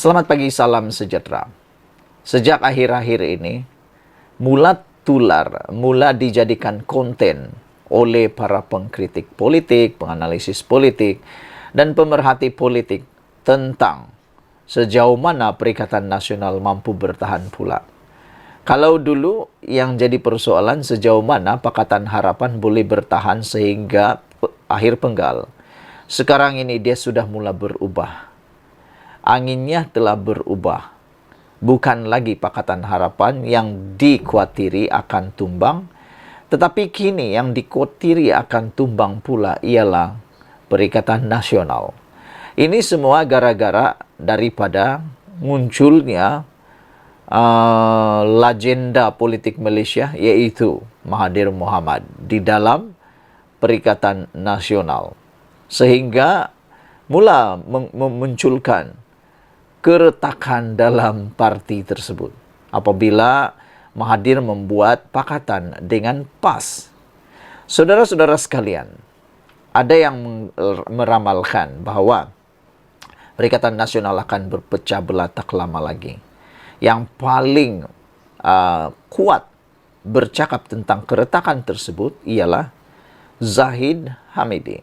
Selamat pagi, salam sejahtera. Sejak akhir-akhir ini, mula dijadikan konten oleh para pengkritik politik, penganalisis politik, dan pemerhati politik tentang sejauh mana Perikatan Nasional mampu bertahan pula. Kalau dulu yang jadi persoalan sejauh mana Pakatan Harapan boleh bertahan sehingga akhir penggal, sekarang ini dia sudah mula berubah. Anginnya telah berubah. Bukan lagi Pakatan Harapan yang dikhawatiri akan tumbang, tetapi kini yang dikhawatiri akan tumbang pula ialah Perikatan Nasional. Ini semua gara-gara daripada munculnya legenda politik Malaysia, yaitu Mahathir Mohamad di dalam Perikatan Nasional. Sehingga mula memunculkan keretakan dalam parti tersebut apabila Mahathir membuat pakatan dengan PAS. Saudara-saudara sekalian, ada yang meramalkan bahawa Perikatan Nasional akan berpecah belah tak lama lagi. Yang paling kuat bercakap tentang keretakan tersebut ialah Zahid Hamidi.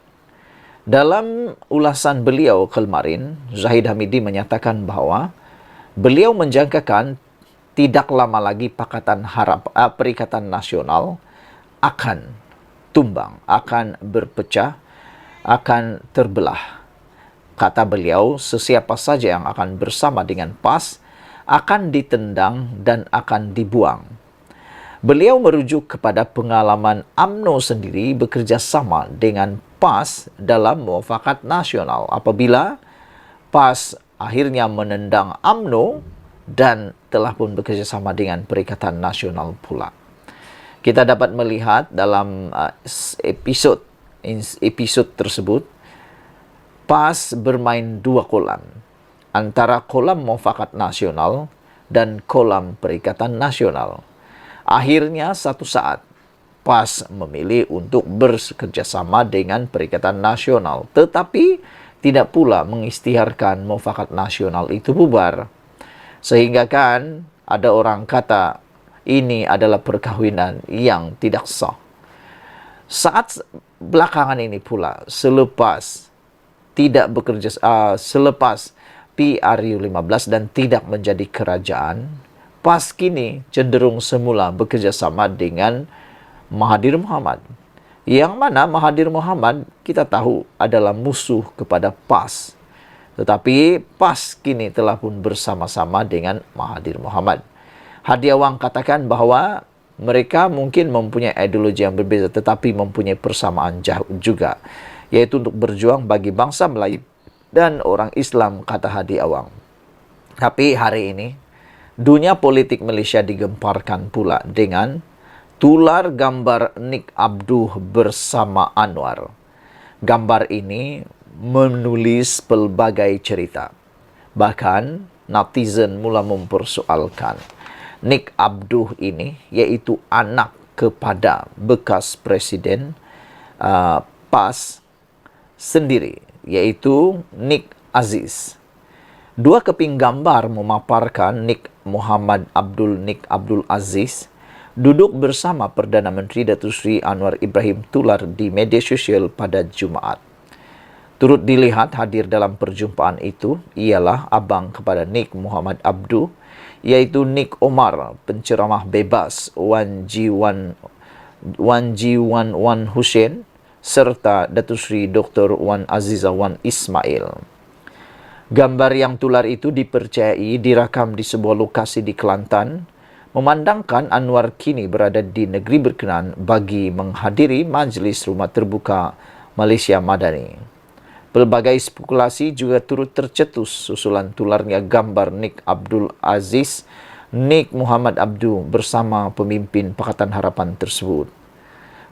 Dalam ulasan beliau kemarin, Zahid Hamidi menyatakan bahawa beliau menjangkakan tidak lama lagi Perikatan Nasional akan tumbang, akan berpecah, akan terbelah. Kata beliau, sesiapa saja yang akan bersama dengan PAS akan ditendang dan akan dibuang. Beliau merujuk kepada pengalaman UMNO sendiri bekerja sama dengan PAS dalam Muafakat Nasional apabila PAS akhirnya menendang UMNO dan telah pun bekerja sama dengan Perikatan Nasional pula. Kita dapat melihat dalam episod tersebut, PAS bermain dua kolam, antara kolam Muafakat Nasional dan kolam Perikatan Nasional. Akhirnya satu saat, PAS memilih untuk bekerjasama dengan Perikatan Nasional, tetapi tidak pula mengisytiharkan Muafakat Nasional itu bubar. Sehingga kan ada orang kata ini adalah perkahwinan yang tidak sah. Saat belakangan ini pula, selepas PRU15 dan tidak menjadi kerajaan, PAS kini cenderung semula bekerjasama dengan Mahathir Mohamad. Yang mana Mahathir Mohamad kita tahu adalah musuh kepada PAS. Tetapi PAS kini telah pun bersama-sama dengan Mahathir Mohamad. Hadi Awang katakan bahawa mereka mungkin mempunyai ideologi yang berbeza tetapi mempunyai persamaan juga, yaitu untuk berjuang bagi bangsa Melayu dan orang Islam, kata Hadi Awang. Tapi hari ini dunia politik Malaysia digemparkan pula dengan tular gambar Nik Abduh bersama Anwar. Gambar ini menulis pelbagai cerita. Bahkan netizen mula mempersoalkan Nik Abduh ini iaitu anak kepada bekas Presiden PAS sendiri, iaitu Nik Aziz. Dua keping gambar memaparkan Nik Abdul Aziz duduk bersama Perdana Menteri Datuk Seri Anwar Ibrahim Tular di media sosial pada Jumaat. Turut dilihat hadir dalam perjumpaan itu ialah abang kepada Nik Muhammad Abduh, iaitu Nik Omar, penceramah bebas Wan Ji Wan Hussein, serta Datuk Seri Dr. Wan Aziza Wan Ismail. Gambar yang tular itu dipercayai dirakam di sebuah lokasi di Kelantan, memandangkan Anwar kini berada di negeri berkenan bagi menghadiri Majlis Rumah Terbuka Malaysia Madani. Pelbagai spekulasi juga turut tercetus susulan tularnya gambar Nik Abdul Aziz, Nik Muhammad Abduh bersama pemimpin Pakatan Harapan tersebut.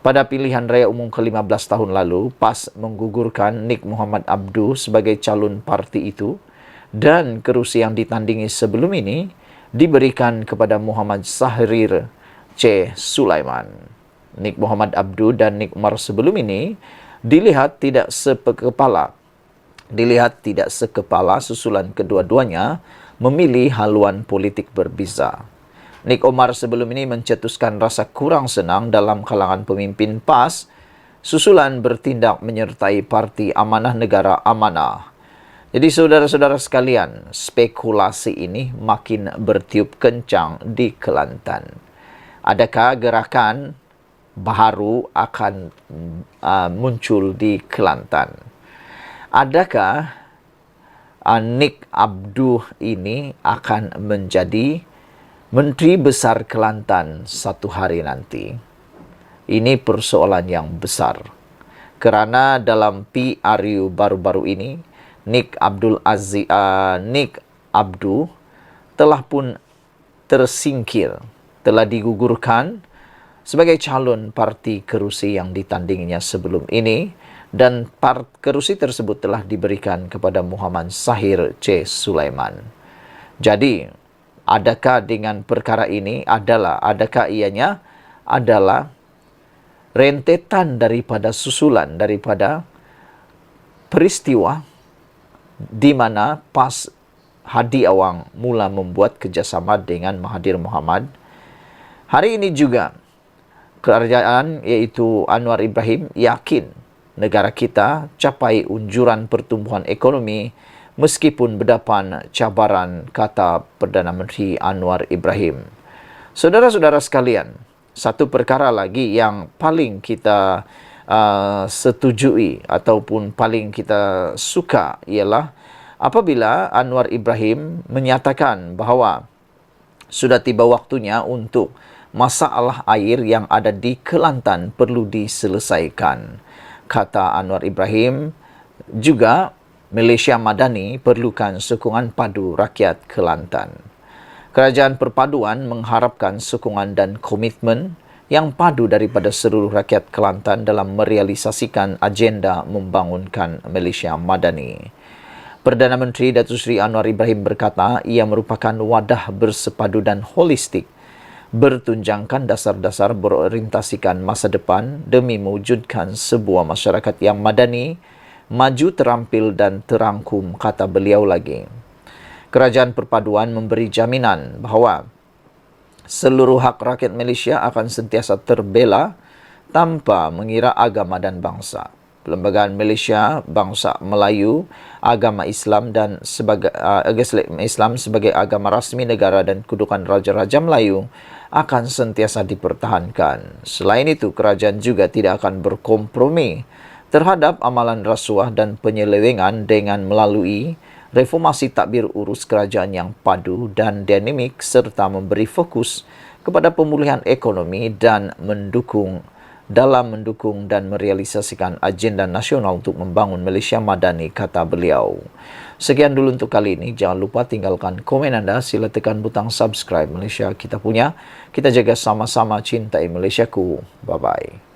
Pada pilihan raya umum ke-15 tahun lalu, PAS menggugurkan Nik Muhammad Abduh sebagai calon parti itu dan kerusi yang ditandingi sebelum ini diberikan kepada Muhammad Sahrir C. Sulaiman. Nik Muhammad Abduh dan Nik Umar sebelum ini dilihat tidak sekepala susulan kedua-duanya memilih haluan politik berbeza. Nik Omar sebelum ini mencetuskan rasa kurang senang dalam kalangan pemimpin PAS susulan bertindak menyertai Parti Amanah Negara Amanah. Jadi saudara-saudara sekalian, spekulasi ini makin bertiup kencang di Kelantan. Adakah gerakan baharu akan muncul di Kelantan? Adakah Nik Abduh ini akan menjadi Menteri Besar Kelantan satu hari nanti? Ini persoalan yang besar. Kerana dalam PRU baru-baru ini, Nik Abduh telah pun tersingkir, telah digugurkan sebagai calon parti kerusi yang ditandinginya sebelum ini, dan kerusi tersebut telah diberikan kepada Muhammad Sahir C. Sulaiman. Jadi, adakah dengan perkara ini adakah ianya adalah rentetan daripada susulan daripada peristiwa di mana PAS Hadi Awang mula membuat kerjasama dengan Mahathir Mohamad. Hari ini juga kerajaan iaitu Anwar Ibrahim yakin negara kita capai unjuran pertumbuhan ekonomi meskipun berdepan cabaran, kata Perdana Menteri Anwar Ibrahim. Saudara-saudara sekalian, satu perkara lagi yang paling kita setujui ataupun paling kita suka ialah apabila Anwar Ibrahim menyatakan bahawa sudah tiba waktunya untuk masalah air yang ada di Kelantan perlu diselesaikan. Kata Anwar Ibrahim, juga Malaysia Madani perlukan sokongan padu rakyat Kelantan. Kerajaan perpaduan mengharapkan sokongan dan komitmen yang padu daripada seluruh rakyat Kelantan dalam merealisasikan agenda membangunkan Malaysia Madani. Perdana Menteri Datuk Seri Anwar Ibrahim berkata ia merupakan wadah bersepadu dan holistik bertunjangkan dasar-dasar berorientasikan masa depan demi mewujudkan sebuah masyarakat yang madani, maju, terampil dan terangkum, kata beliau lagi. Kerajaan perpaduan memberi jaminan bahawa seluruh hak rakyat Malaysia akan sentiasa terbela tanpa mengira agama dan bangsa. Perlembagaan Malaysia, Bangsa Melayu, Agama Islam dan Islam sebagai agama rasmi negara dan kedudukan Raja-Raja Melayu akan sentiasa dipertahankan. Selain itu, kerajaan juga tidak akan berkompromi terhadap amalan rasuah dan penyelewengan dengan melalui reformasi tadbir urus kerajaan yang padu dan dinamik serta memberi fokus kepada pemulihan ekonomi dan mendukung dan merealisasikan agenda nasional untuk membangun Malaysia Madani, kata beliau. Sekian dulu untuk kali ini. Jangan lupa tinggalkan komen anda. Sila tekan butang subscribe. Malaysia kita punya. Kita jaga sama-sama cintai Malaysiaku. Bye-bye.